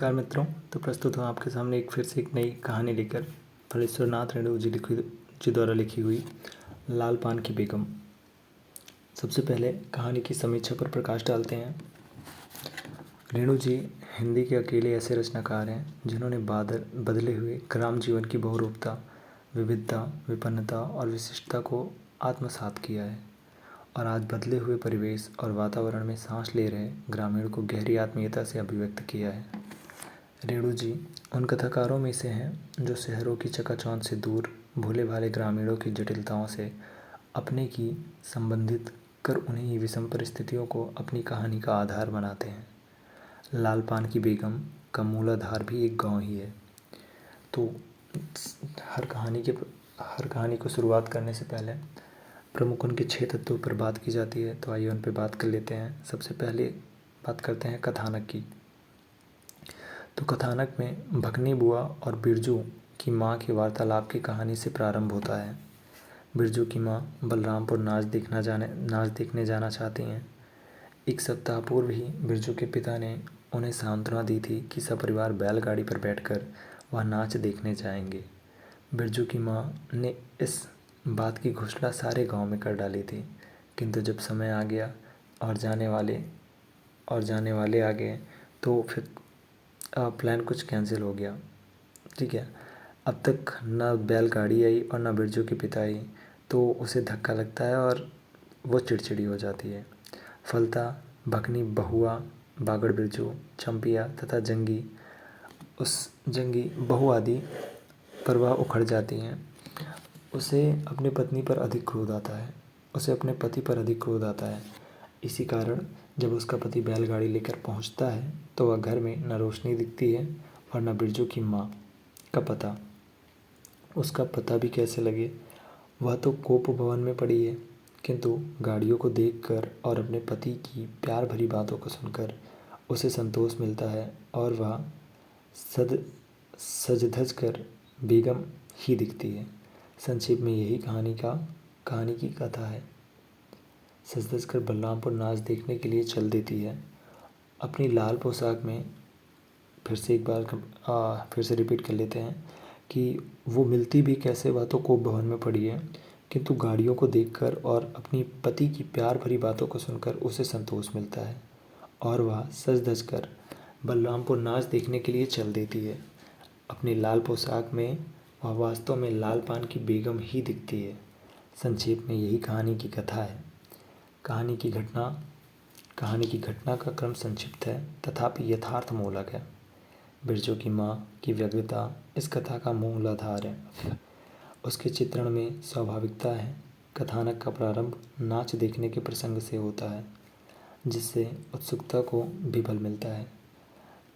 नमस्कार मित्रों। तो प्रस्तुत हूँ आपके सामने फिर से एक नई कहानी लेकर फलेश्वर नाथ रेणु जी द्वारा लिखी हुई लाल पान की बेगम। सबसे पहले कहानी की समीक्षा पर प्रकाश डालते हैं। रेणु जी हिंदी के अकेले ऐसे रचनाकार हैं जिन्होंने बदले हुए ग्राम जीवन की बहुरूपता, विविधता, विपन्नता और विशिष्टता को आत्मसात किया है और आज बदले हुए परिवेश और वातावरण में सांस ले रहे ग्रामीण को गहरी आत्मीयता से अभिव्यक्त किया है। रेणु जी उन कथाकारों में से हैं जो शहरों की चकाचौंध से दूर भोले भाले ग्रामीणों की जटिलताओं से अपने की संबंधित कर उन्हीं विषम परिस्थितियों को अपनी कहानी का आधार बनाते हैं। लाल पान की बेगम का मूलाधार भी एक गांव ही है। तो हर कहानी को शुरुआत करने से पहले प्रमुख उनके 6 तत्वों पर बात की जाती है। तो आइए उन पर बात कर लेते हैं। सबसे पहले बात करते हैं कथानक की। तो कथानक में भकनी बुआ और बिरजू की माँ के वार्तालाप की कहानी से प्रारंभ होता है। बिरजू की माँ बलरामपुर नाच देखने जाना चाहती हैं। एक सप्ताह पूर्व ही बिरजू के पिता ने उन्हें सांत्वना दी थी कि सपरिवार बैलगाड़ी पर बैठकर वह नाच देखने जाएंगे। बिरजू की माँ ने इस बात की घोषणा सारे गांव में कर डाली थी, किंतु जब समय आ गया और जाने वाले आ गए तो फिर प्लान कुछ कैंसिल हो गया। ठीक है, अब तक ना बैलगाड़ी आई और ना बिरजू के पिता आई, तो उसे धक्का लगता है और वो चिड़चिड़ी हो जाती है। फलता भकनी बहुआ, बागड़ बिरजू, चंपिया तथा जंगी बहु आदि पर वह उखड़ जाती हैं। उसे अपने पति पर अधिक क्रोध आता है। इसी कारण जब उसका पति बैलगाड़ी लेकर पहुंचता है तो वह घर में न रोशनी दिखती है और न बिरजू की माँ का पता। उसका पता भी कैसे लगे, वह तो कोप भवन में पड़ी है। किंतु गाड़ियों को देखकर और अपने पति की प्यार भरी बातों को सुनकर उसे संतोष मिलता है और वह सज धज कर बेगम ही दिखती है। संक्षेप में यही कहानी की कथा है। सज धज कर बलरामपुर नाच देखने के लिए चल देती है। अपनी लाल पोशाक में फिर से रिपीट कर लेते हैं कि वो मिलती भी कैसे, वह तो कोप भवन में पड़ी है, किंतु गाड़ियों को देखकर और अपनी पति की प्यार भरी बातों को सुनकर उसे संतोष मिलता है और वह सज धज कर बलरामपुर नाच देखने के लिए चल देती है। अपनी लाल पोशाक में वह वास्तव में लाल पान की बेगम ही दिखती है। संक्षेप में यही कहानी की कथा है। कहानी की घटना का क्रम संक्षिप्त है तथापि यथार्थ मूलक है। बिरजू की माँ की व्यग्रता इस कथा का मूलाधार है। उसके चित्रण में स्वाभाविकता है। कथानक का प्रारंभ नाच देखने के प्रसंग से होता है, जिससे उत्सुकता को भी बल मिलता है।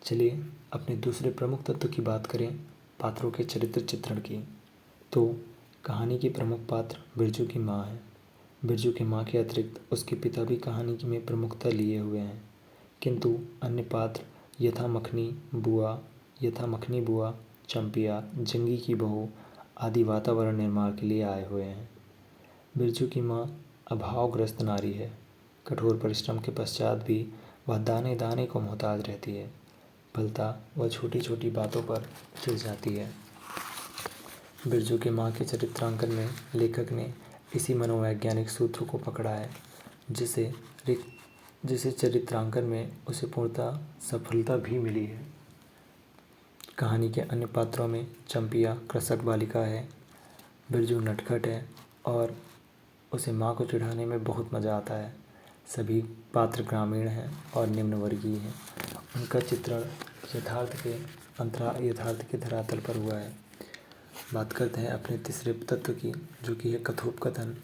चलिए अपने दूसरे प्रमुख तत्व की बात करें, पात्रों के चरित्र चित्रण की। तो कहानी की प्रमुख पात्र बिरजू की माँ है। बिरजू की माँ के अतिरिक्त उसके पिता भी कहानी में प्रमुखता लिए हुए हैं, किंतु अन्य पात्र यथा मखनी बुआ, चंपिया, जंगी की बहू आदि वातावरण निर्माण के लिए आए हुए हैं। बिरजू की माँ अभावग्रस्त नारी है। कठोर परिश्रम के पश्चात भी वह दाने दाने को मोहताज रहती है। फलता वह छोटी छोटी बातों पर चिढ़ जाती है। बिरजू के माँ के चरित्रांकन में लेखक ने इसी मनोवैज्ञानिक सूत्र को पकड़ा है, जिसे चरित्रांकन में उसे पूर्णतः सफलता भी मिली है। कहानी के अन्य पात्रों में चंपिया कृषक बालिका है, बिरजू नटखट है और उसे माँ को चिढ़ाने में बहुत मज़ा आता है। सभी पात्र ग्रामीण हैं और निम्न वर्गीय हैं। उनका चित्रण यथार्थ के धरातल पर हुआ है। बात करते हैं अपने तीसरे तत्व की, जो कि है कथोपकथन।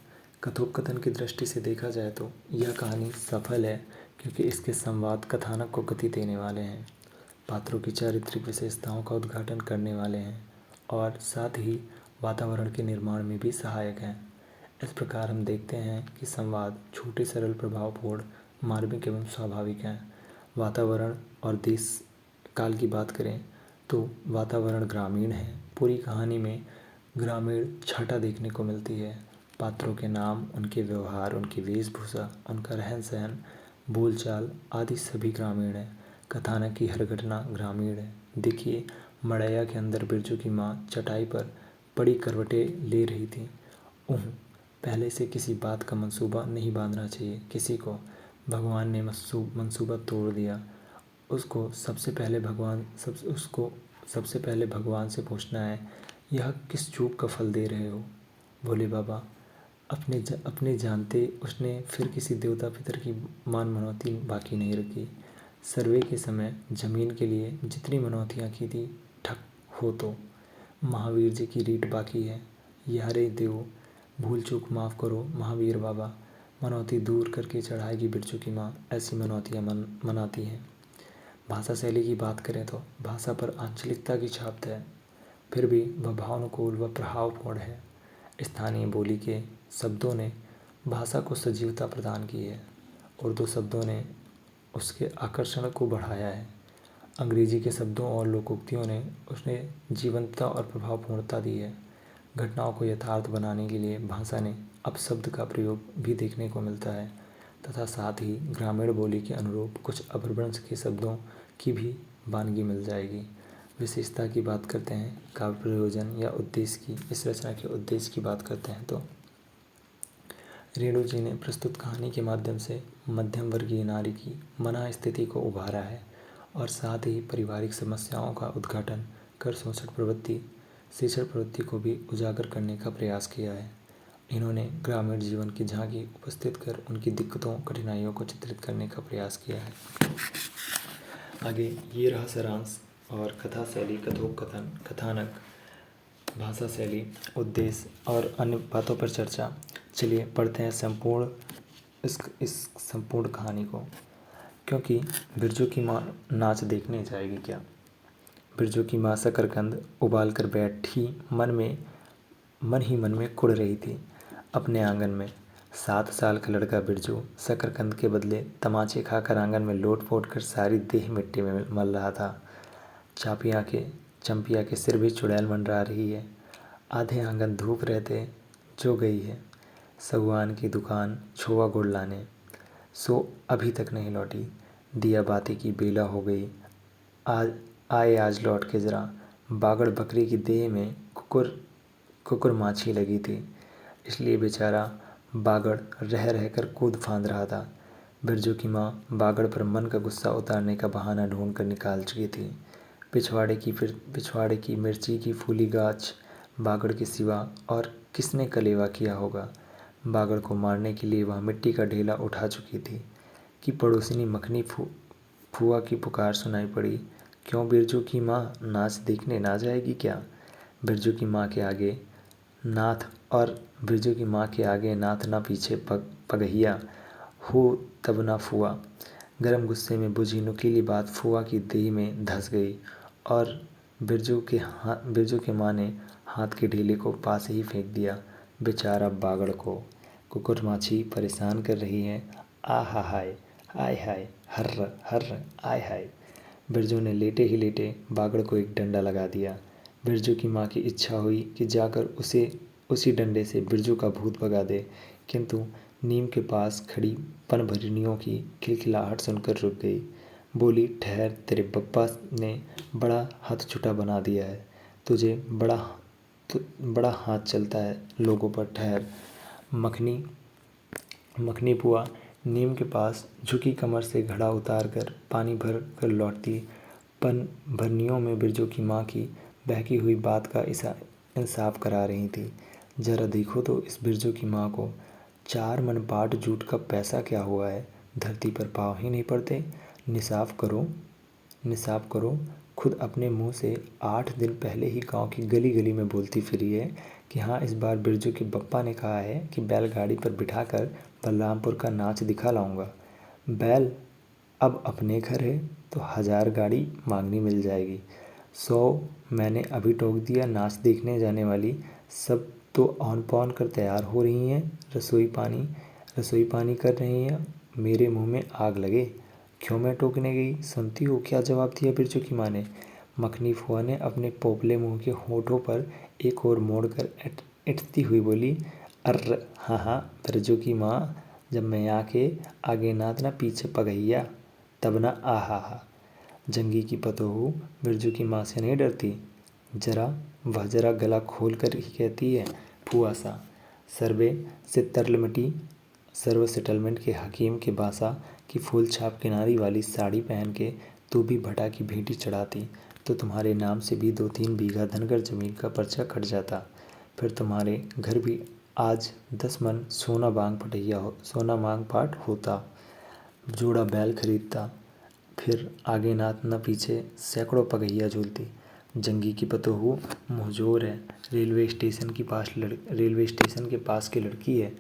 कथोपकथन की दृष्टि से देखा जाए तो यह कहानी सफल है, क्योंकि इसके संवाद कथानक को गति देने वाले हैं, पात्रों की चारित्रिक विशेषताओं का उद्घाटन करने वाले हैं और साथ ही वातावरण के निर्माण में भी सहायक हैं। इस प्रकार हम देखते हैं कि संवाद छोटे, सरल, प्रभावपूर्ण, मार्मिक एवं स्वाभाविक हैं। वातावरण और देश काल की बात करें तो वातावरण ग्रामीण है। पूरी कहानी में ग्रामीण छटा देखने को मिलती है। पात्रों के नाम, उनके व्यवहार, उनकी वेशभूषा, उनका रहन सहन, बोलचाल आदि सभी ग्रामीण है। कथानक की हर घटना ग्रामीण है। देखिए, मड़ैया के अंदर बिरजू की माँ चटाई पर पड़ी करवटें ले रही थी। पहले से किसी बात का मंसूबा नहीं बांधना चाहिए किसी को। भगवान ने मंसूबा तोड़ दिया। उसको सबसे पहले भगवान से पूछना है, यह किस चूक का फल दे रहे हो भोले बाबा। अपने जानते उसने फिर किसी देवता पितर की मान मनौती बाकी नहीं रखी। सर्वे के समय जमीन के लिए जितनी मनौतियाँ की थी, ठक हो तो महावीर जी की रीट बाकी है। यारे देव, भूल चूक माफ़ करो महावीर बाबा। मनौती दूर करके चढ़ाएगी बिरजू की माँ, ऐसी मनौतियाँ मनाती हैं। भाषा शैली की बात करें तो भाषा पर आंचलिकता की छाप है, फिर भी वह भावानुकूल व प्रभावपूर्ण है। स्थानीय बोली के शब्दों ने भाषा को सजीवता प्रदान की है। उर्दू शब्दों ने उसके आकर्षण को बढ़ाया है। अंग्रेजी के शब्दों और लोकोक्तियों ने उसने जीवंतता और प्रभावपूर्णता दी है। घटनाओं को यथार्थ बनाने के लिए भाषा ने अपशब्द का प्रयोग भी देखने को मिलता है तथा साथ ही ग्रामीण बोली के अनुरूप कुछ अपभ्रंश के शब्दों की भी वानगी मिल जाएगी। विशेषता की बात करते हैं, काव्य प्रयोजन या उद्देश्य की, इस रचना के उद्देश्य की बात करते हैं तो रेणु जी ने प्रस्तुत कहानी के माध्यम से मध्यम वर्गीय नारी की मना स्थिति को उभारा है और साथ ही पारिवारिक समस्याओं का उद्घाटन कर शिक्षण प्रवृत्ति को भी उजागर करने का प्रयास किया है। इन्होंने ग्रामीण जीवन की झांकी उपस्थित कर उनकी दिक्कतों कठिनाइयों को चित्रित करने का प्रयास किया है। आगे ये रहा सारांश और कथा शैली, कथोपकथन, कथानक, भाषा शैली, उद्देश्य और अन्य बातों पर चर्चा। चलिए पढ़ते हैं इस संपूर्ण कहानी को। क्योंकि बिरजू की माँ नाच देखने जाएगी क्या। बिरजू की माँ शकरकंद उबाल कर बैठी मन ही मन में कुढ़ रही थी अपने आंगन में। 7 साल का लड़का बिरजू शकरकंद के बदले तमाचे खाकर आंगन में लोट पोट कर सारी देह मिट्टी में मल रहा था। चंपिया के सिर भी चुड़ैल मंडरा रही है। आधे आंगन धूप रहते जो गई है सगुआन की दुकान छोवा गुड़ लाने, सो अभी तक नहीं लौटी। दिया बाती की बेला हो गई। आज लौट के जरा। बागड़ बकरी की देह में कुकुर माछी लगी थी, इसलिए बेचारा बागड़ रह रहकर कूद फांद रहा था। बिरजू की माँ बागड़ पर मन का गुस्सा उतारने का बहाना ढूंढ कर निकाल चुकी थी। पिछवाड़े की मिर्ची की फूली गाछ बागड़ के सिवा और किसने कलेवा किया होगा। बागड़ को मारने के लिए वह मिट्टी का ढेला उठा चुकी थी कि पड़ोसिनी मखनी फुआ की पुकार सुनाई पड़ी, क्यों बिरजू की माँ नाच देखने ना जाएगी क्या। बिरजू की माँ के आगे नाथ ना पीछे पगहिया हो तब ना फुआ। गरम गुस्से में बुझी नुकीली बात फुआ की देह में धंस गई और बिरजू के माँ ने हाथ के ढेले को पास ही फेंक दिया। बेचारा बागड़ को कुकुर माछी परेशान कर रही है। आहा हाय, आय हाय, हर्र हर्र, आय हाय। बिरजू ने लेटे ही लेटे बागड़ को एक डंडा लगा दिया। बिरजू की माँ की इच्छा हुई कि जाकर उसी डंडे से बिरजू का भूत भगा दे, किंतु नीम के पास खड़ी पनभरिणियों की खिलखिलाहट सुनकर रुक गई। बोली, ठहर, तेरे बप्पा ने बड़ा हथछुटा बना दिया है, तुझे बड़ा हाथ चलता है लोगों पर, ठहर। मखनी पुआ नीम के पास झुकी कमर से घड़ा उतार कर पानी भर कर लौटती पनभरनियों में बिरजू की माँ की बहकी हुई बात का इंसाफ करा रही थी। जरा देखो तो इस बिरजू की माँ को। 4 मन पाट जूट का पैसा क्या हुआ है, धरती पर पाँव ही नहीं पड़ते। निसाफ करो। खुद अपने मुंह से 8 दिन पहले ही गांव की गली गली में बोलती फिरी है कि हाँ, इस बार बिरजू के बप्पा ने कहा है कि बैलगाड़ी पर बिठाकर बलरामपुर का नाच दिखा लाऊंगा। बैल अब अपने घर है तो 1000 गाड़ी मांगनी मिल जाएगी। 100 मैंने अभी टोक दिया। नाच देखने जाने वाली सब तो औन पौन कर तैयार हो रही हैं, रसोई पानी कर रही हैं। मेरे मुंह में आग लगे, क्यों मैं टोकने गई। सुनती हो क्या जवाब दिया बिरजू की माँ ने। मखनी फुआ ने अपने पोपले मुंह के होठों पर एक और मोड़कर ऐंठती हुई बोली, अर्र हाँ बिरजू की माँ, जब मैं आके आगे नाथ ना पीछे पगहिया, तब ना आहा हा। जंगी की पतोहू बिरजू की माँ से नहीं डरती। वह जरा गला खोल कर ही कहती है, फूआ सा। सर्व सेटलमेंट के हकीम के बासा की फूल छाप किनारी वाली साड़ी पहन के तू भी भटा की भेंटी चढ़ाती तो तुम्हारे नाम से भी 2-3 बीघा धनगर जमीन का पर्चा कट जाता। फिर तुम्हारे घर भी आज 10 मन सोना मांग पाट होता। जोड़ा बैल खरीदता, फिर आगे नात न पीछे सैकड़ों पगहिया झूलती। जंगी की पतोहू मुँहजोर है, रेलवे स्टेशन के पास की लड़की है।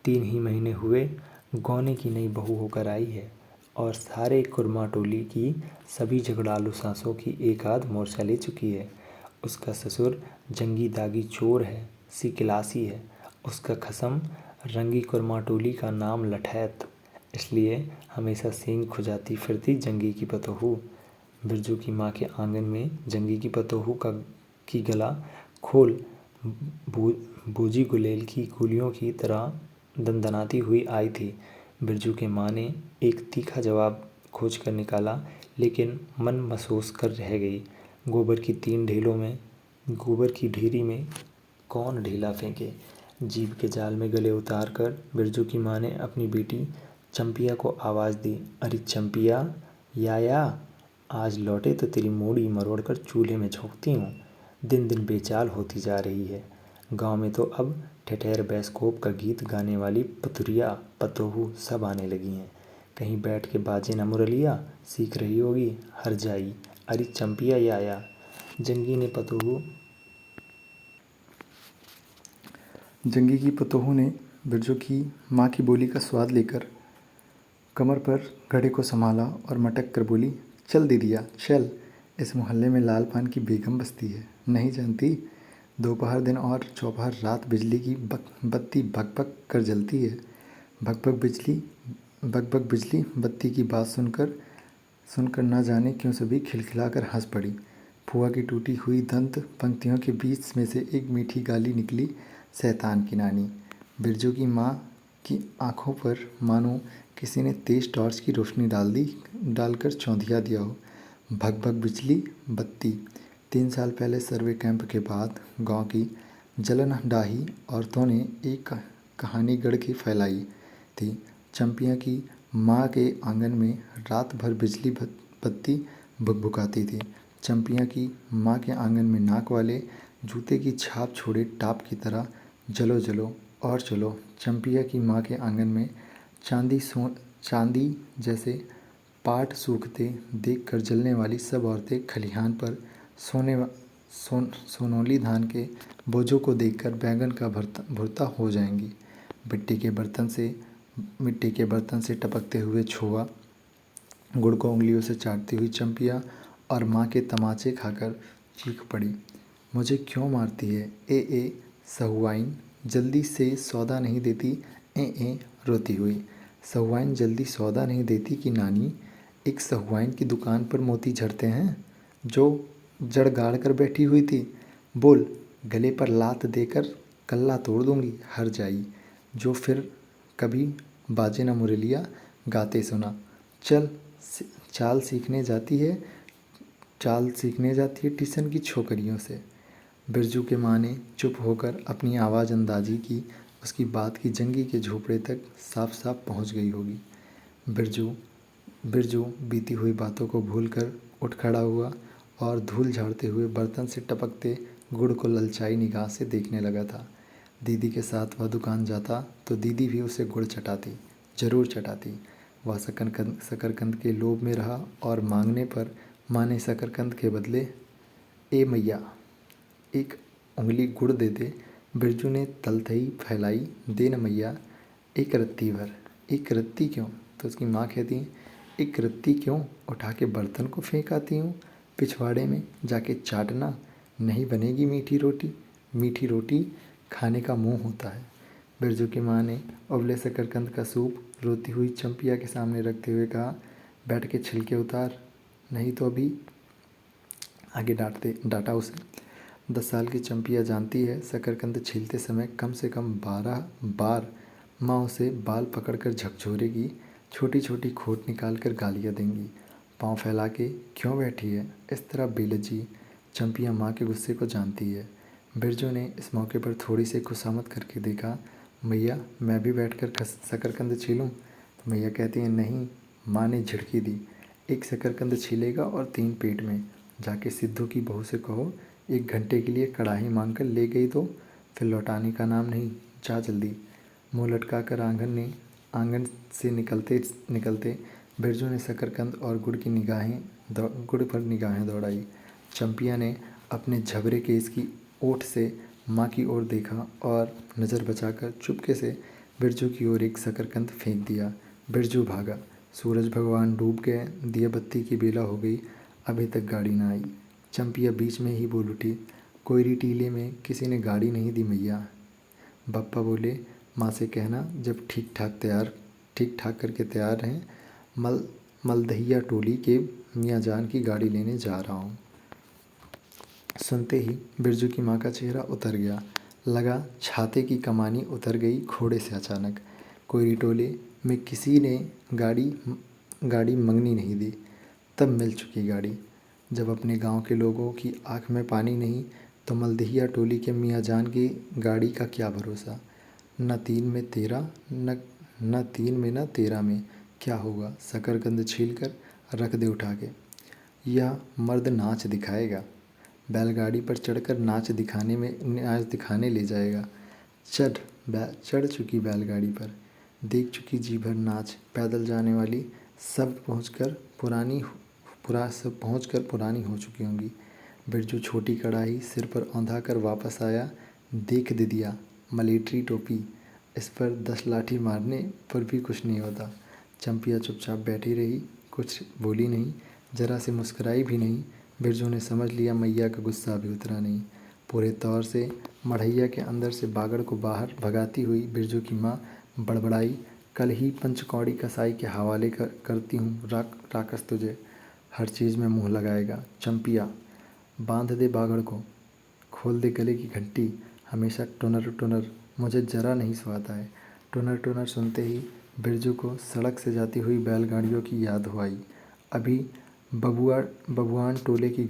3 ही महीने हुए गौने की नई बहू होकर आई है और सारे कुरमा टोली की सभी झगड़ालू सासों की एक आध मोर्चा ले चुकी है। उसका ससुर जंगी दागी चोर है, सी किलासी है। उसका खसम रंगी कुरमा टोली का नाम लठैत, इसलिए हमेशा सींग खुजाती फिरती जंगी की पतोहू। बिरजू की माँ के आंगन में जंगी की पतोहू की गला खोल बूजी गुलेल की गुलियों की तरह दनदनाती हुई आई थी। बिरजू के माँ ने एक तीखा जवाब खोज कर निकाला, लेकिन मन महसूस कर रह गई। गोबर की ढेरी में कौन ढेला फेंके। जीभ के जाल में गले उतार कर बिरजू की माँ ने अपनी बेटी चंपिया को आवाज़ दी, अरे चंपिया, या आज लौटे तो तेरी मूड़ी मरोड़ कर चूल्हे में झोंकती हूँ। दिन दिन बेचाल होती जा रही है। गांव में तो अब ठठेर बैसकोप का गीत गाने वाली पतुरिया पतोहू सब आने लगी हैं। कहीं बैठ के बाजे न मुरलिया सीख रही होगी हर जाई, अरे चंपिया या। जंगी की पतोहू ने बिरजू की माँ की बोली का स्वाद लेकर कमर पर घड़े को संभाला और मटक कर बोली, चल दीदिया चल, इस मोहल्ले में लाल पान की बेगम बसती है, नहीं जानती? दोपहर दिन और चौपहर रात बिजली की बत्ती भक कर जलती है। भक भक बिजली बत्ती की बात सुनकर ना जाने क्यों सभी खिलखिलाकर हंस पड़ी। फुआ की टूटी हुई दंत पंक्तियों के बीच में से एक मीठी गाली निकली, शैतान की नानी। बिरजू की माँ की आंखों पर मानो किसी ने तेज टॉर्च की रोशनी डालकर चौंधिया दिया हो। भग भग बिजली बत्ती। 3 साल पहले सर्वे कैंप के बाद गांव की जलनडाही औरतों ने एक कहानी गढ़ के फैलाई थी। चंपिया की माँ के आंगन में रात भर बिजली बत्ती भुकभुकाती थी। चंपिया की माँ के आंगन में नाक वाले जूते की छाप छोड़े टाप की तरह जलो जलो और चलो। चंपिया की माँ के आंगन में चांदी जैसे पाट सूखते देखकर जलने वाली सब औरतें खलिहान पर सोनौली धान के बोझों को देखकर बैंगन का भुर्ता हो जाएंगी। मिट्टी के बर्तन से टपकते हुए छोआ गुड़ को उंगलियों से चाटती हुई चंपिया और माँ के तमाचे खाकर चीख पड़ी, मुझे क्यों मारती है? ए सहुआइन जल्दी से सौदा नहीं देती। ए रोती हुई। सहुआइन जल्दी सौदा नहीं देती कि नानी, एक सहुआइन की दुकान पर मोती झड़ते हैं जो जड़ गाड़ कर बैठी हुई थी। बोल, गले पर लात देकर कल्ला तोड़ दूंगी हर जाई, जो फिर कभी बाजे न मुरलिया गाते सुना। चाल सीखने जाती है टीसन की छोकरियों से। बिरजू के माँ ने चुप होकर अपनी आवाज़ अंदाजी की। उसकी बात की जंगी के झोपड़े तक साफ साफ पहुँच गई होगी। बिरजू बीती हुई बातों को भूलकर उठ खड़ा हुआ और धूल झाड़ते हुए बर्तन से टपकते गुड़ को ललचाई निगाह से देखने लगा था। दीदी के साथ वह दुकान जाता तो दीदी भी उसे गुड़ चटाती, ज़रूर चटाती। वह शकरकंद के लोभ में रहा और मांगने पर माँ ने शकरकंद के बदले ए मैया एक उंगली गुड़ दे दे। बिरजू ने तलथई फैलाई, दे न मैया एक रत्ती भर। एक रत्ती क्यों? तो उसकी माँ कहती है, एक रत्ती क्यों, उठा के बर्तन को फेंक आती हूँ, पिछवाड़े में जाके चाटना, नहीं बनेगी मीठी रोटी। मीठी रोटी खाने का मुँह होता है। बिरजू की माँ ने उबले शकरकंद का सूप रोती हुई चंपिया के सामने रखते हुए कहा, बैठ के छिलके उतार, नहीं तो अभी। आगे डांटा उसे। 10 साल की चंपिया जानती है शकरकंद छीलते समय कम से कम 12 बार माँ उसे बाल पकड़कर झकझोरेगी, छोटी छोटी खोट निकाल कर गालियाँ देंगी। पाँव फैला के क्यों बैठी है? इस तरह बेलज्जी चंपिया माँ के गुस्से को जानती है। बिरजू ने इस मौके पर थोड़ी सी खुशामद करके देखा, मैया मैं भी बैठकर शकरकंद छीलूं? तो मैया कहती है नहीं। माँ ने झिड़की दी, एक शकरकंद छीलेगा और 3 पेट में। जाके सिद्धू की बहू से कहो 1 घंटे के लिए कढ़ाई मांग कर ले गई तो फिर लौटाने का नाम नहीं, जा जल्दी। मुँह लटका कर आंगन से निकलते निकलते बिरजू ने शकरकंद और गुड़ पर निगाहें दौड़ाई। चंपिया ने अपने झबरे केस की ओट से माँ की ओर देखा और नज़र बचाकर चुपके से बिरजू की ओर एक शकरकंद फेंक दिया। बिरजू भागा। सूरज भगवान डूब गए, दिया बत्ती की बेला हो गई, अभी तक गाड़ी ना आई। चंपिया बीच में ही बोल उठी, कोयरी टीले में किसी ने गाड़ी नहीं दी मैया। बप्पा बोले, माँ से कहना जब ठीक ठाक करके तैयार रहें, मलदहिया टोली के मियाँ जान की गाड़ी लेने जा रहा हूँ। सुनते ही बिरजू की माँ का चेहरा उतर गया, लगा छाते की कमानी उतर गई घोड़े से अचानक। कोयरी टोले में किसी ने गाड़ी मंगनी नहीं दी, तब मिल चुकी गाड़ी। जब अपने गांव के लोगों की आंख में पानी नहीं तो मलदहिया टोली के मियाँ जान की गाड़ी का क्या भरोसा। न 3 में 13 में क्या होगा, शकरकंद छील कर रख दे उठा के। यह मर्द नाच दिखाएगा, बैलगाड़ी पर चढ़कर नाच दिखाने ले जाएगा। चढ़ चुकी बैलगाड़ी पर, देख चुकी जी भर नाच। पैदल जाने वाली सब पहुंचकर पुरानी हो चुकी होंगी। बिरजू छोटी कढ़ाई सिर पर औंधा कर वापस आया। देख दीदिया, मलेट्री टोपी, इस पर 10 लाठी मारने पर भी कुछ नहीं होता। चंपिया चुपचाप बैठी रही, कुछ बोली नहीं, जरा से मुस्कुराई भी नहीं। बिरजू ने समझ लिया मैया का गुस्सा अभी उतरा नहीं। पूरे तौर से मढ़ैया के अंदर से बागड़ को बाहर भगाती हुई बिरजू की माँ बड़बड़ाई, कल ही पंचकौड़ी कसाई के हवाले करती हूँ राकस तुझे, हर चीज़ में मुँह लगाएगा। चंपिया, बांध दे बागड़ को, खोल दे गले की घंटी, हमेशा टुनर टुनर, मुझे जरा नहीं सुहाता है। टुनर टुनर सुनते ही बिरजू को सड़क से जाती हुई बैलगाड़ियों की याद हो आई। अभी बबुआन टोले की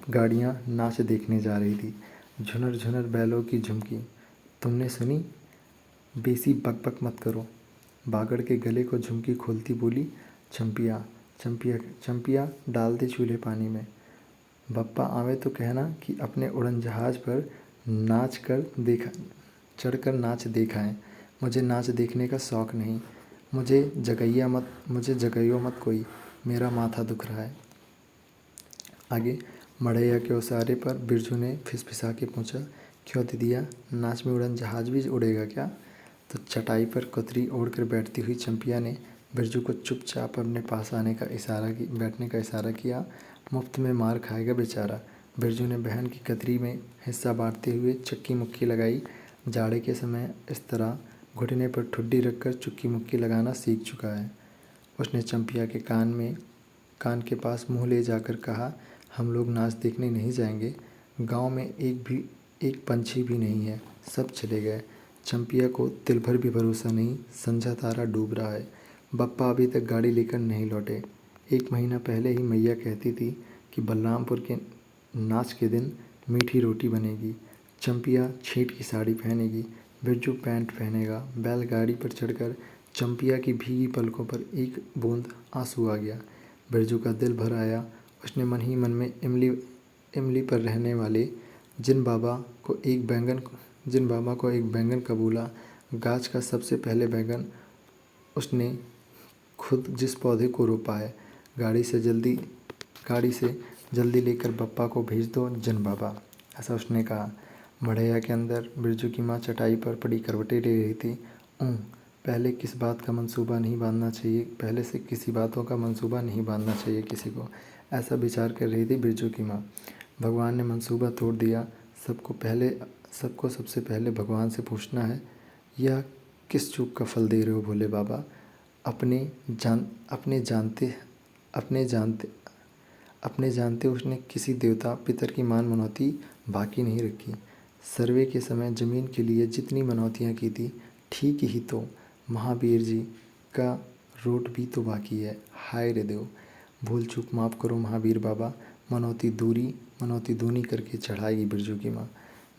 गाड़ियाँ नाच देखने जा रही थी। झुनर झुनर बैलों की झुमकी, तुमने सुनी? बेसी बकबक मत करो। बागड़ के गले को झुमकी खोलती बोली चंपिया। चंपिया डाल दे चूल्हे पानी में। बप्पा आवे तो कहना कि अपने उड़न जहाज पर चढ़कर नाच दिखाएं। मुझे नाच देखने का शौक़ नहीं। मुझे जगाइयो मत कोई, मेरा माथा दुख रहा है। आगे मढ़ैया के उसारे पर बिरजू ने फिसफिसा के पूछा, क्यों दीदिया, नाच में उड़न जहाज भी उड़ेगा क्या? तो चटाई पर कुतरी ओढ़कर बैठती हुई चंपिया ने बिरजू को चुपचाप अपने पास बैठने का इशारा किया। मुफ्त में मार खाएगा बेचारा। बिरजू ने बहन की कतरी में हिस्सा बांटते हुए चक्की मुक्की लगाई। जाड़े के समय इस तरह घुटने पर ठुड्डी रखकर चुक्की मुक्की लगाना सीख चुका है। उसने चंपिया के कान के पास मुँह ले जाकर कहा, हम लोग नाच देखने नहीं जाएंगे। गांव में एक पंछी भी नहीं है, सब चले गए। चंपिया को तिल भर भी भरोसा नहीं, संझा तारा डूब रहा है। बप्पा अभी तक गाड़ी लेकर नहीं लौटे। 1 महीना पहले ही मैया कहती थी कि बलरामपुर के नाच के दिन मीठी रोटी बनेगी। चंपिया छींट की साड़ी पहनेगी, बिरजू पैंट पहनेगा। बैलगाड़ी पर चढ़कर चंपिया की भीगी पलकों पर एक बूंद आंसू आ गया। बिरजू का दिल भर आया। उसने मन ही मन में इमली पर रहने वाले जिन बाबा को एक बैंगन कबूला। गाछ का सबसे पहले बैंगन उसने खुद जिस पौधे को रोपा है। गाड़ी से जल्दी लेकर बप्पा को भेज दो जिन बाबा, ऐसा उसने कहा। मढ़ैया के अंदर बिरजू की माँ चटाई पर पड़ी करवटें ले रही थी। पहले से किसी बात का मंसूबा नहीं बांधना चाहिए किसी को, ऐसा विचार कर रही थी बिरजू की माँ। भगवान ने मंसूबा तोड़ दिया। सबको सबसे पहले भगवान से पूछना है, यह किस चूक का फल दे रहे हो भोले बाबा? अपने जानते उसने किसी देवता पितर की मान मनौती बाकी नहीं रखी। सर्वे के समय ज़मीन के लिए जितनी मनौतियाँ की थी, ठीक ही तो महावीर जी का रोट भी तो बाकी है। हाय रे देव, भूल चूक माफ़ करो महावीर बाबा, मनौती दूनी करके चढ़ाएगी बिरजू की माँ।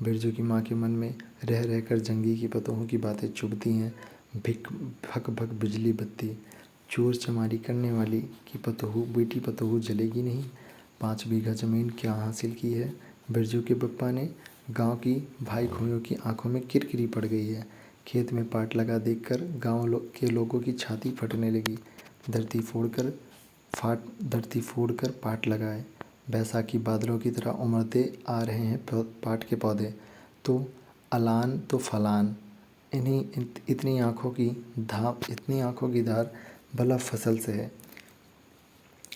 बिरजू की माँ के मन में रह रहकर जंगी की पतोहों की बातें चुभती हैं। भक भक बिजली बत्ती, चोर चमारी करने वाली की पतोहू बेटी पतोहू जलेगी नहीं। 5 बीघा ज़मीन क्या हासिल की है बिरजू के बप्पा ने। गांव की भाई खोयों की आंखों में किरकिरी पड़ गई है। खेत में पाट लगा देखकर के लोगों की छाती फटने लगी। धरती फोड़कर पाट लगाए। बैसाखी बादलों की तरह उमड़ते आ रहे हैं पाट के पौधे। तो अलान तो फलान, इतनी आँखों की धार भला फसल से है।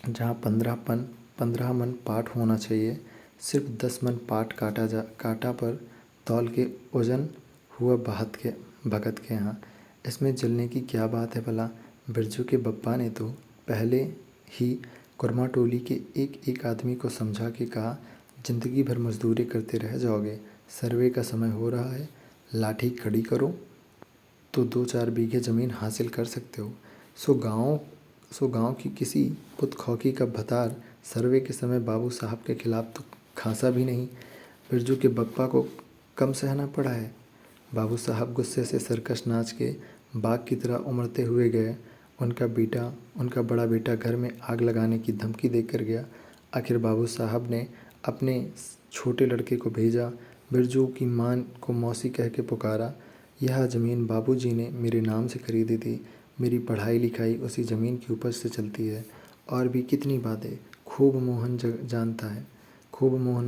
जहाँ 15 मन पाट होना चाहिए, सिर्फ 10 मन पाट काटा पर तौल के ओजन हुआ भगत के यहाँ। इसमें जलने की क्या बात है भला। बिरजू के बप्पा ने तो पहले ही कुरमा टोली के एक एक आदमी को समझा के कहा, जिंदगी भर मजदूरी करते रह जाओगे, सर्वे का समय हो रहा है, लाठी खड़ी करो तो 2-4 बीघे ज़मीन हासिल कर सकते हो। सो गांव की किसी पुतखौकी का भतार सर्वे के समय बाबू साहब के खिलाफ तो खासा भी नहीं। बिरजू के बप्पा को कम सहना पड़ा है। बाबू साहब गुस्से से सर्कस नाच के बाघ की तरह उमड़ते हुए गए। उनका बड़ा बेटा घर में आग लगाने की धमकी देकर गया। आखिर बाबू साहब ने अपने छोटे लड़के को भेजा। बिरजू की माँ को मौसी कह के पुकारा। यह ज़मीन बाबूजी ने मेरे नाम से खरीदी थी। मेरी पढ़ाई लिखाई उसी ज़मीन की उपज से चलती है। और भी कितनी बातें खूब मोहना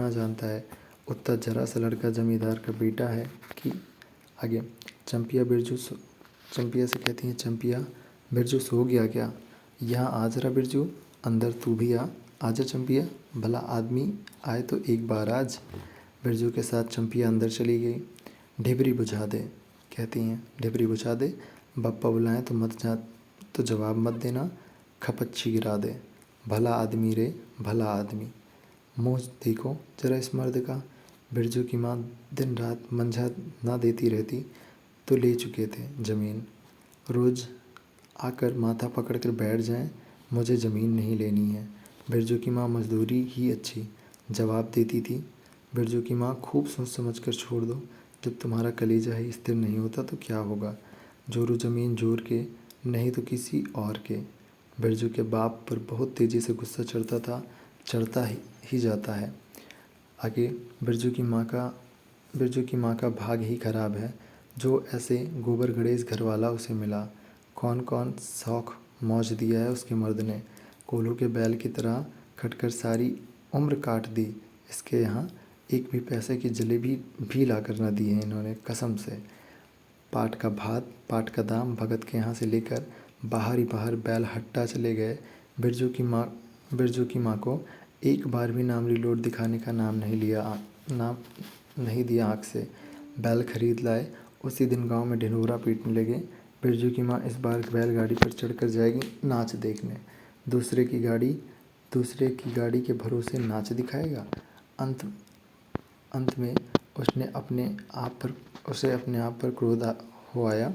जानता है। उतना जरा सा लड़का जमींदार का बेटा है कि आगे चंपिया से कहती हैं, चंपिया बिरजू सो गया क्या? यहाँ आ जरा बिरजू, अंदर तू भी आजा चंपिया, भला आदमी आए तो एक बार आज। बिरजू के साथ चंपिया अंदर चली गई। ढिबरी बुझा दे, कहती हैं, ढिबरी बुझा दे, बप्पा बुलाएं तो जवाब मत देना, खपच्ची गिरा दे। भला आदमी रे, भला आदमी। मुँह देखो जरा इस मर्द का। बिरजू की माँ दिन रात मंझा ना देती रहती तो ले चुके थे ज़मीन। रोज़ आकर माथा पकड़ कर बैठ जाएं, मुझे ज़मीन नहीं लेनी है। बिरजू की माँ मजदूरी ही अच्छी जवाब देती थी। बिरजू की माँ खूब सोच समझ कर छोड़ दो। जब तुम्हारा कलेजा ही स्थिर नहीं होता तो क्या होगा। जोरू ज़मीन जोर के, नहीं तो किसी और के। बिरजू के बाप पर बहुत तेज़ी से गुस्सा चढ़ता ही जाता है। आगे बिरजू की माँ का भाग ही खराब है जो ऐसे गोबर गणेश घरवाला उसे मिला। कौन कौन शौक मौज दिया है उसके मर्द ने। कोल्हू के बैल की तरह खटकर सारी उम्र काट दी। इसके यहाँ एक भी पैसे की जलेबी भी लाकर न दी है इन्होंने, कसम से। पाट का दाम भगत के यहाँ से लेकर बाहर ही बाहर बैल हट्टा चले गए। बिरजू की माँ को एक बार भी नामरी लोट दिखाने का नाम नहीं दिया आँख से। बैल खरीद लाए, उसी दिन गांव में ढिंढोरा पीटने लगे। बिरजू की माँ इस बार बैलगाड़ी पर चढ़कर जाएगी नाच देखने। दूसरे की गाड़ी के भरोसे नाच दिखाएगा। अंत में उसे अपने आप पर क्रोध हो आया।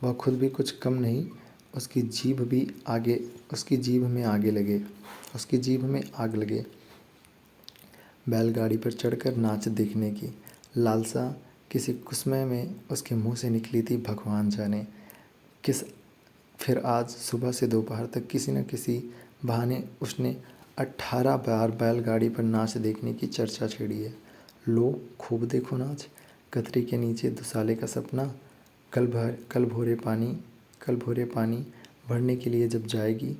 वह खुद भी कुछ कम नहीं, उसकी जीभ में आग लगे। बैलगाड़ी पर चढ़कर नाच देखने की लालसा किसी कुस्मे में उसके मुंह से निकली थी, भगवान जाने। फिर आज सुबह से दोपहर तक किसी न किसी बहाने उसने 18 बार बैलगाड़ी पर नाच देखने की चर्चा छेड़ी है। लो खूब देखो नाच, कतरी के नीचे दुसाले का सपना। कल भोरे पानी भरने के लिए जब जाएगी,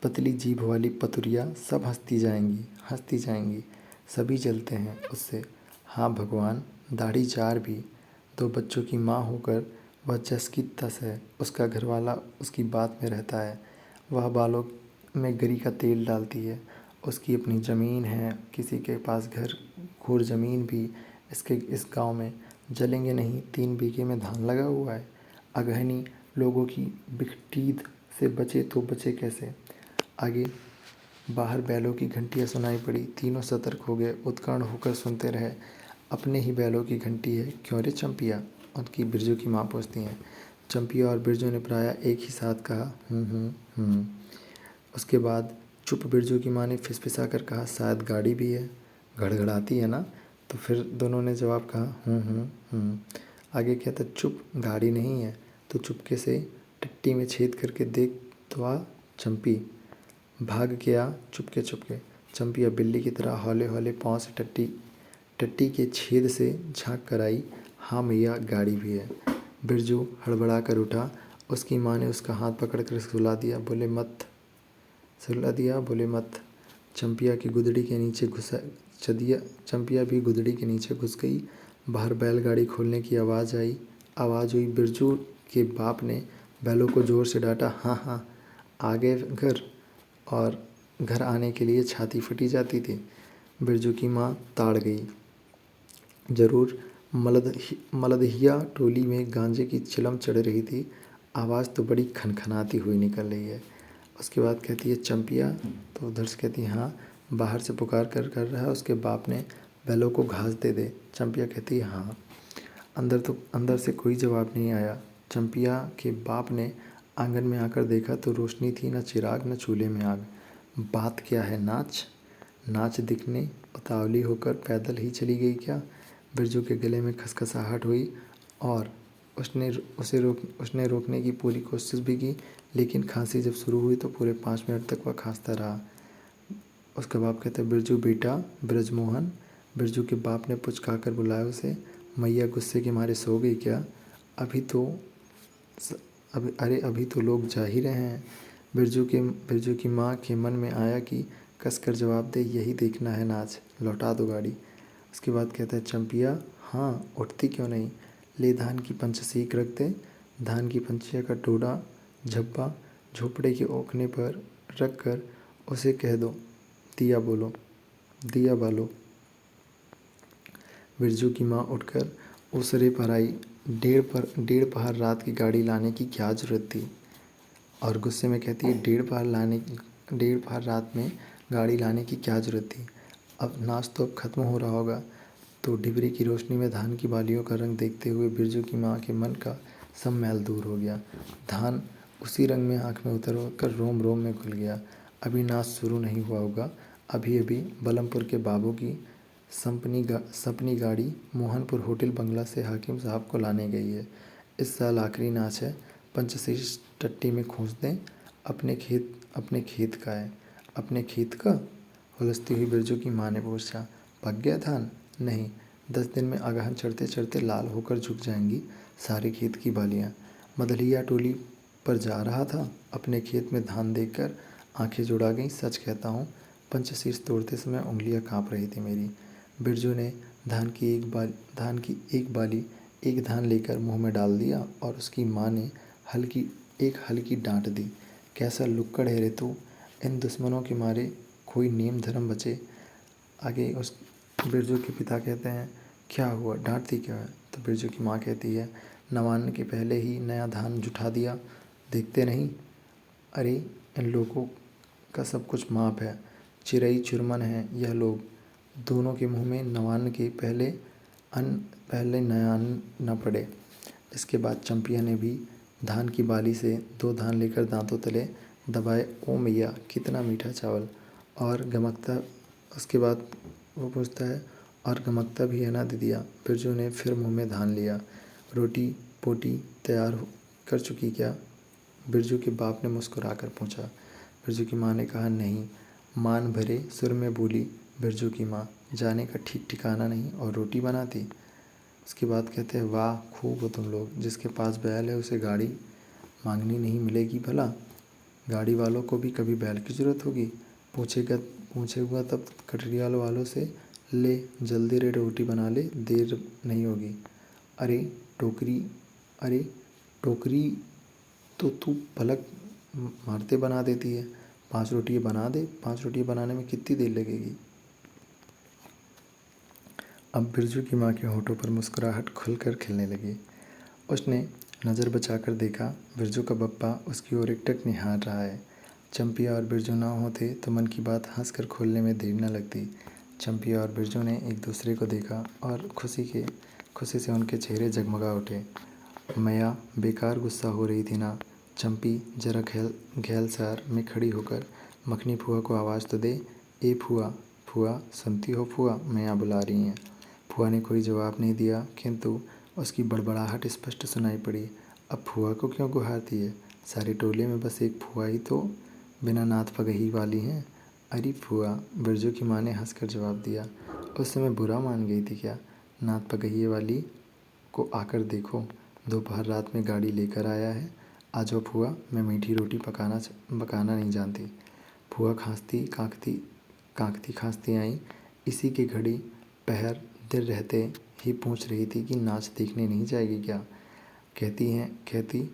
पतली जीभ वाली पतुरिया सब हंसती जाएंगी। सभी जलते हैं उससे। हाँ भगवान, दाढ़ी 4 भी। 2 बच्चों की माँ होकर वह जस की तस है। उसका घरवाला उसकी बात में रहता है। वह बालों में गरी का तेल डालती है। उसकी अपनी ज़मीन है, किसी के पास घूर ज़मीन भी इस गांव में। जलेंगे नहीं, 3 बीघे में धान लगा हुआ है। अगहनी लोगों की बिखटीद से बचे तो बचे कैसे। आगे बाहर बैलों की घंटियाँ सुनाई पड़ी। तीनों सतर्क हो गए, उत्कर्ण होकर सुनते रहे। अपने ही बैलों की घंटी है क्यों रे चंपिया, उनकी बिरजू की माँ पूछती हैं। चंपिया और बिरजू ने प्रायः एक ही साथ कहा, उसके बाद चुप बिरजू की माँ ने फिसफिसा कर कहा, शायद गाड़ी भी है, गड़गड़ाती है ना। तो फिर दोनों ने जवाब कहा। आगे क्या था, चुप गाड़ी नहीं है तो चुपके से टट्टी में छेद करके देख तो आ चंपी। भाग के आ चुपके चुपके। चंपी अब बिल्ली की तरह हौले हौले पाँव से टट्टी के छेद से झांक कर आई। हाँ मैया, गाड़ी भी है। बिरजू हड़बड़ा कर उठा। उसकी माँ ने उसका हाथ पकड़ कर सुला दिया, बोले मत। चंपिया की गुदड़ी के नीचे चंपिया भी गुदड़ी के नीचे घुस गई। बाहर बैलगाड़ी खोलने की आवाज़ हुई। बिरजू के बाप ने बैलों को जोर से डांटा। हाँ, आ गए घर। और घर आने के लिए छाती फटी जाती थी। बिरजू की माँ ताड़ गई। जरूर मलदहिया टोली में गांजे की चिलम चढ़ रही थी। आवाज़ तो बड़ी खनखनाती हुई निकल रही है। उसके बाद कहती है, चंपिया। तो उधर से कहती है, हाँ। बाहर से पुकार कर रहा है, उसके बाप ने बैलों को घास दे दे। चंपिया कहती है, हाँ। अंदर से कोई जवाब नहीं आया। चंपिया के बाप ने आंगन में आकर देखा तो रोशनी थी, न चिराग न चूल्हे में आग। बात क्या है, नाच दिखने उतावली होकर पैदल ही चली गई क्या। बिरजू के गले में खसखसाहट हुई और उसने रोकने की पूरी कोशिश भी की, लेकिन खांसी जब शुरू हुई तो पूरे 5 मिनट तक वह खांसता रहा। उसका बाप कहता है, बिरजू बेटा ब्रजमोहन। बिरजू के बाप ने पुचका कर बुलाया उसे। मैया गुस्से के मारे सो गई क्या। अभी तो लोग जा ही रहे हैं। बिरजू की माँ के मन में आया कि कसकर जवाब दे, यही देखना है नाच, लौटा दो गाड़ी। उसके बाद कहता है, चंपिया। हाँ, उठती क्यों नहीं, ले धान की पंचसीख रख दे। धान की पंचिया का टोड़ा झब्बा झोपड़े के ओखने पर रख कर उसे कह दो, दिया बालो। बिरजू की माँ उठकर उसरे पर आई। 1.5 पहर रात की गाड़ी लाने की क्या जरूरत थी। और गुस्से में कहती है, 1.5 पहर रात में गाड़ी लाने की क्या जरूरत थी। अब नाच तो अब ख़त्म हो रहा होगा। तो डिबरी की रोशनी में धान की बालियों का रंग देखते हुए बिरजू की माँ के मन का सब मैल दूर हो गया। धान उसी रंग में आँख में उतर कर रोम रोम में घुल गया। अभी नाच शुरू नहीं हुआ होगा। अभी बलमपुर के बाबू की सपनी गाड़ी मोहनपुर होटल बंगला से हाकिम साहब को लाने गई है। इस साल आखिरी नाच है। पंचशीश टट्टी में खोस दें। अपने खेत का है। अपने खेत का, हुलसती हुई बिरजू की माँ ने पूछा। पक गया धान। नहीं, 10 दिन में अगहन चढ़ते चढ़ते लाल होकर झुक जाएंगी सारे खेत की बालियाँ। मदलिया टोली पर जा रहा था, अपने खेत में धान देखकर आंखें जुड़ा गईं। सच कहता हूँ, पंचशीश तोड़ते समय उंगलियाँ काँप रही थी मेरी। बिरजू ने धान की एक बाली एक धान लेकर मुंह में डाल दिया और उसकी माँ ने हल्की डांट दी। कैसा लुक्कड़ है रे तू, इन दुश्मनों के मारे कोई नेम धर्म बचे। आगे उस बिरजू के पिता कहते हैं, क्या हुआ, डांटती क्यों है। तो बिरजू की माँ कहती है, नवान्न के पहले ही नया धान जुटा दिया, देखते नहीं। अरे, इन लोगों का सब कुछ माप है। चिरई चुरमन है यह लोग। दोनों के मुंह में नवान्न के पहले नया अन्न न पड़े। इसके बाद चंपिया ने भी धान की बाली से 2 धान लेकर दांतों तले दबाए। ओ मैया, कितना मीठा चावल। और गमकता। उसके बाद वो पूछता है, और गमकता भी है ना दीदिया। बिरजू ने फिर मुंह में धान लिया। रोटी पोटी तैयार कर चुकी क्या। बिरजू के बाप ने मुस्कुरा कर पूछा। बिरजू की माँ ने कहा, नहीं। मान भरे सुर में बोली बिरजू की माँ, जाने का ठीक ठिकाना नहीं और रोटी बनाती। उसके बाद कहते हैं, वाह खूब हो तुम लोग। जिसके पास बैल है उसे गाड़ी मांगनी नहीं मिलेगी भला। गाड़ी वालों को भी कभी बैल की ज़रूरत होगी। पूछेगा तब कटरियाल वालों से, ले जल्दी रे रोटी बना ले, देर नहीं होगी। अरे टोकरी तो तू पलक मारते बना देती है। 5 रोटियाँ बना दे। 5 रोटियाँ बनाने में कितनी देर लगेगी। अब बिरजू की माँ के होठों पर मुस्कुराहट खुलकर खिलने लगी। उसने नज़र बचाकर देखा, बिरजू का बप्पा उसकी ओर एकटक निहार रहा है। चंपिया और बिरजू ना होते तो मन की बात हंसकर खोलने में देर न लगती। चंपिया और बिरजू ने एक दूसरे को देखा और खुशी से उनके चेहरे जगमगा उठे। मैया बेकार गुस्सा हो रही थी ना। चंपी जरा घैलसार में खड़ी होकर मखनी फुआ को आवाज़ तो दे। ए फुआ, फुआ सुनती हो फुआ, मैया बुला रही हैं। फुआ ने कोई जवाब नहीं दिया, किंतु उसकी बड़बड़ाहट स्पष्ट सुनाई पड़ी। अब फुआ को क्यों गुहारती है? सारे टोले में बस एक फुआ ही तो बिना नात पगही वाली हैं। अरे फुआ, बिरजू की माँ ने हंसकर जवाब दिया। उस समय बुरा मान गई थी क्या? नात पगहिए वाली को आकर देखो, दोपहर रात में गाड़ी लेकर आया है। आ जाओ फुआ, मैं मीठी रोटी पकाना नहीं जानती। फुआ कांकती खांसती आई। इसी की घड़ी पहर देर रहते ही पूछ रही थी कि नाच देखने नहीं जाएगी क्या? कहती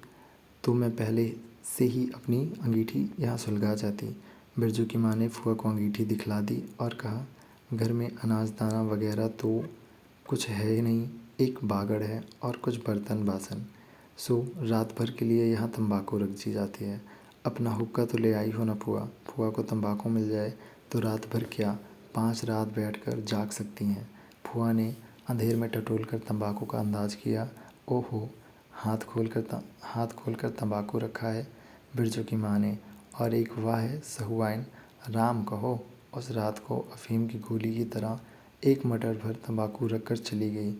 तो मैं पहले से ही अपनी अंगीठी यहाँ सुलगा जाती। बिरजू की माँ ने फुआ को अंगीठी दिखला दी और कहा, घर में अनाज दाना वगैरह तो कुछ है ही नहीं, एक बागड़ है और कुछ बर्तन बासन। सो रात भर के लिए यहाँ तंबाकू रख दी जाती है। अपना हुक्का तो ले आई हो ना फुआ? फुआ को तंबाकू मिल जाए तो रात भर क्या 5 रात बैठकर जाग सकती हैं। फुआ ने अंधेर में टटोलकर तंबाकू का अंदाज किया। ओहो, हाथ खोलकर तंबाकू रखा है बिरजू की माँ ने, और एक वाह है सहुआइन, राम कहो। उस रात को अफीम की गोली की तरह एक मटर भर तंबाकू रखकर चली गई।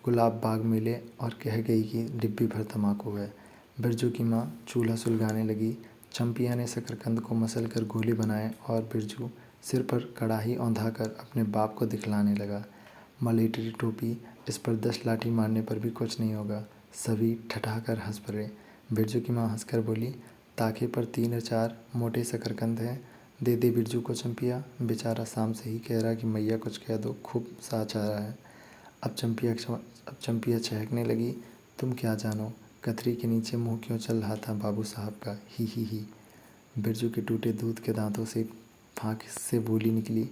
गुलाब बाग मिले और कह गई कि डिब्बी भर तंबाकू है। बिरजू की माँ चूल्हा सुलगाने लगी। चंपिया ने शकरकंद को मसल कर गोले बनाए और बिरजू सिर पर कड़ाही औंधाकर अपने बाप को दिखलाने लगा। मलेटरी टोपी, इस पर 10 लाठी मारने पर भी कुछ नहीं होगा। सभी ठठाकर हंस पड़े। बिरजू की माँ हंसकर बोली, ताके पर 3-4 मोटे शकरकंद हैं, दे दे बिरजू को चंपिया, बेचारा शाम से ही कह रहा कि मैया कुछ कह दो, खूब साच आ रहा है। अब चंपिया चहकने लगी। तुम क्या जानो कथरी के नीचे मुंह क्यों चल रहा था बाबू साहब का, ही। बिरजू के टूटे दूध के दांतों से फाँक से बोली निकली,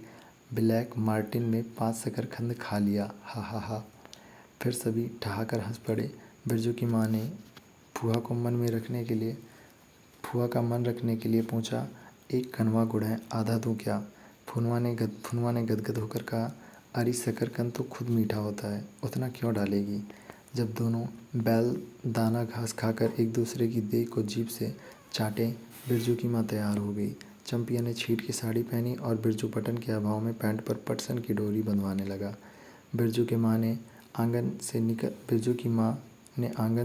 ब्लैक मार्टिन में 5 शकरकंद खा लिया, हा। फिर सभी ठहाकर हंस पड़े। बिरजू की माँ ने फुआ का मन रखने के लिए पूछा, एक कनवा गुड़ है, आधा दूँ क्या? फुनवा ने गदगद होकर कहा, अरे शकरकंद तो खुद मीठा होता है, उतना क्यों डालेगी? जब दोनों बैल दाना घास खाकर एक दूसरे की देह को जीभ से चाटे, बिरजू की माँ तैयार हो गई। चंपिया ने छीट की साड़ी पहनी और बिरजू पटन के अभाव में पैंट पर पटसन की डोरी बंधवाने लगा। बिरजू की माँ ने आंगन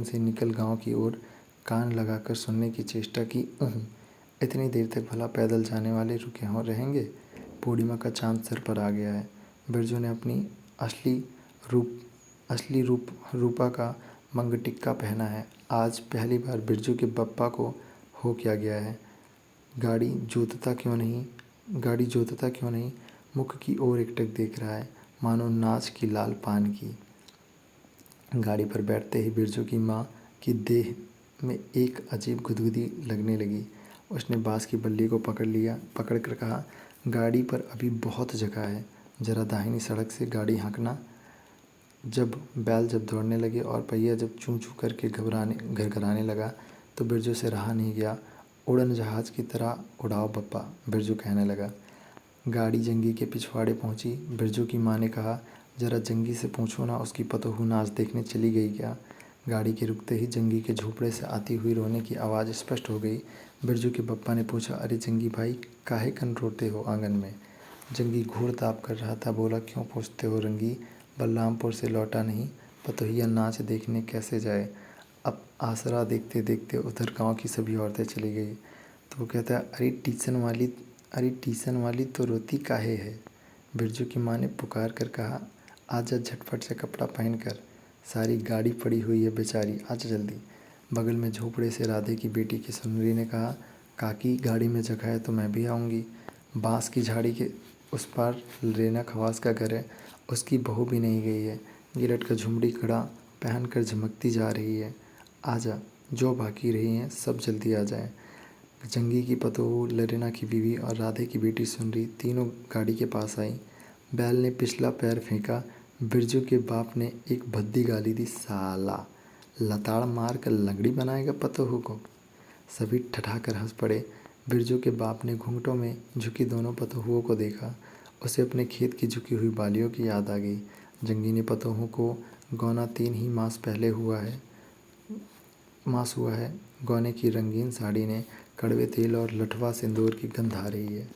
से निकल गांव की ओर कान लगाकर सुनने की चेष्टा की। इतनी देर तक भला पैदल जाने वाले रुके रहेंगे? पूर्णिमा का चांद सर पर आ गया है। बिरजू ने अपनी असली रूपा का मंगटिक्का पहना है। आज पहली बार बिरजू के बप्पा को हो क्या गया है। गाड़ी जोतता क्यों नहीं, मुख की ओर एकटक देख रहा है, मानो नाच की लाल पान की। गाड़ी पर बैठते ही बिरजू की माँ की देह में एक अजीब गुदगुदी लगने लगी। उसने बाँस की बल्ली को पकड़ कर कहा, गाड़ी पर अभी बहुत जगह है, जरा दाहिनी सड़क से गाड़ी हाँकना। बैल जब दौड़ने लगे और पहिया जब चूं चूं करके घरघराने लगा तो बिरजू से रहा नहीं गया। उड़न जहाज की तरह उड़ाओ बप्पा, बिरजू कहने लगा। गाड़ी जंगी के पिछवाड़े पहुंची। बिरजू की माँ ने कहा, जरा जंगी से पूछो ना, उसकी पतोहू नाच देखने चली गई क्या? गाड़ी के रुकते ही जंगी के झोपड़े से आती हुई रोने की आवाज़ स्पष्ट हो गई। बिरजू के बप्पा ने पूछा, अरे जंगी भाई, काहे कन रोते हो आंगन में? जंगी घूर ताप कर रहा था। बोला, क्यों पूछते हो रंगी, बलरामपुर से लौटा नहीं, पतोहिया नाच देखने कैसे जाए? अब आसरा देखते देखते उधर गांव की सभी औरतें चली गई। तो वो कहता है, अरे टीसन वाली तो रोती काहे है? बिरजू की माँ ने पुकार कर कहा, आजा झटफट से कपड़ा पहन कर, सारी गाड़ी पड़ी हुई है बेचारी, आजा जल्दी। बगल में झोपड़े से राधे की बेटी की सुनरी ने कहा, काकी गाड़ी में जगह है तो मैं भी आऊँगी। बाँस की झाड़ी के उस पार रेना खवास का घर है, उसकी बहू भी नहीं गई है, गिलट का झुमड़ी कड़ा पहन कर झमकती जा रही है। आजा, जो बाकी रही हैं सब जल्दी आ जाएं। जंगी की पतोहू, लरेना की बीवी और राधे की बेटी सुनरी तीनों गाड़ी के पास आई। बैल ने पिछला पैर फेंका। बिरजू के बाप ने एक भद्दी गाली दी, साला लताड़ मार कर लंगड़ी बनाएगा पतोहू को। सभी ठठाकर हंस पड़े। बिरजू के बाप ने घूंघटों में झुकी दोनों पतोहुओं को देखा। उसे अपने खेत की झुकी हुई बालियों की याद आ गई। जंगी ने पतोहू को गौना 3 ही मास हुआ है। गौने की रंगीन साड़ी ने कड़वे तेल और लठवा सिंदूर की गंध आ रही है।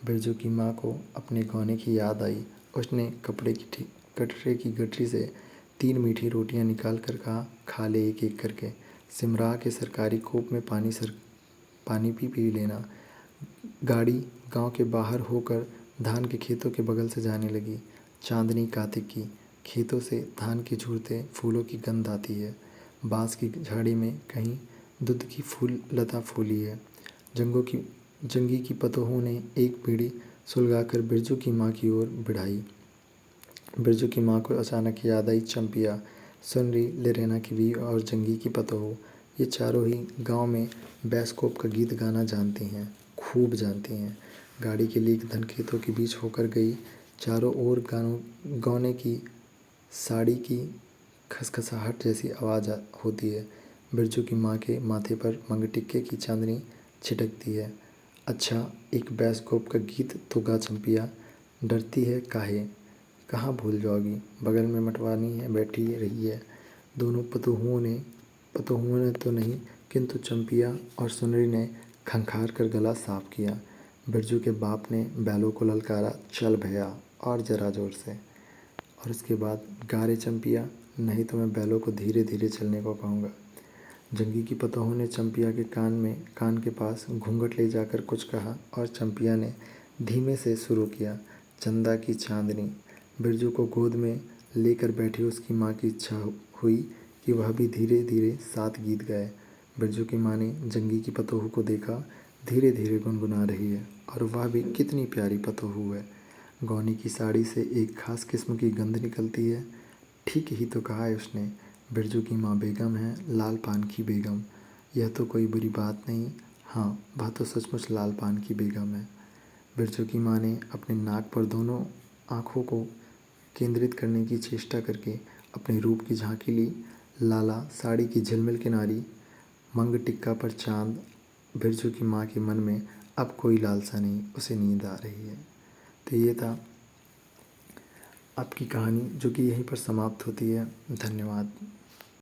बिरजू की माँ को अपने गौने की याद आई। उसने कटरे की गठरी से 3 मीठी रोटियां निकाल कर कहा, खा ले एक एक करके। सिमरा के सरकारी कूप में पानी पी लेना। गाड़ी गांव के बाहर होकर धान के खेतों के बगल से जाने लगी। चांदनी कार्तिक की। खेतों से धान के झुरते फूलों की गंध आती है। बांस की झाड़ी में कहीं दूध की फूल लता फूली है। जंगी की पतोहू ने एक बीड़ी सुलगाकर बिरजू की माँ की ओर बढ़ाई। बिरजू की माँ को अचानक याद आई चंपिया, सुनरी, लेरेना की बीवी और जंगी की पतोहू। ये चारों ही गांव में बैसकोप का गीत गाना जानती हैं, खूब जानती हैं। गाड़ी के लिए धन खेतों के बीच होकर गई। चारों ओर गौने की साड़ी की खसखसाहट जैसी आवाज़ होती है। बिरजू की माँ के माथे पर मंगटिक्के की चांदनी छिटकती है। अच्छा, एक बैसकोप का गीत तो गा चंपिया, डरती है काहे, कहाँ भूल जाओगी, बगल में मटवानी है बैठी रही है। दोनों पतोहुओं ने तो नहीं, किंतु चंपिया और सुनरी ने खंखार कर गला साफ किया। बिरजू के बाप ने बैलों को ललकारा, चल भैया, और जरा जोर से। और उसके बाद, गा रे चंपिया, नहीं तो मैं बैलों को धीरे धीरे चलने को कहूँगा। जंगी की पतोहू ने चंपिया के कान के पास घूंघट ले जाकर कुछ कहा और चंपिया ने धीमे से शुरू किया, चंदा की चांदनी। बिरजू को गोद में लेकर बैठी उसकी माँ की इच्छा हुई कि वह भी धीरे धीरे साथ गीत गाए। बिरजू की माँ ने जंगी की पतोहू को देखा, धीरे धीरे गुनगुना रही है, और वह भी कितनी प्यारी पतोहू है। गौनी की साड़ी से एक खास किस्म की गंध निकलती है। ठीक ही तो कहा है उसने, बिरजू की माँ बेगम है, लाल पान की बेगम। यह तो कोई बुरी बात नहीं। हाँ, वह तो सचमुच लाल पान की बेगम है। बिरजू की माँ ने अपने नाक पर दोनों आँखों को केंद्रित करने की चेष्टा करके अपने रूप की झांकी ली। लाला, साड़ी की झिलमिल किनारी, मंग टिक्का पर चांद। बिरजू की माँ के मन में अब कोई लालसा नहीं, उसे नींद आ रही है। तो ये था आपकी कहानी, जो कि यहीं पर समाप्त होती है। धन्यवाद।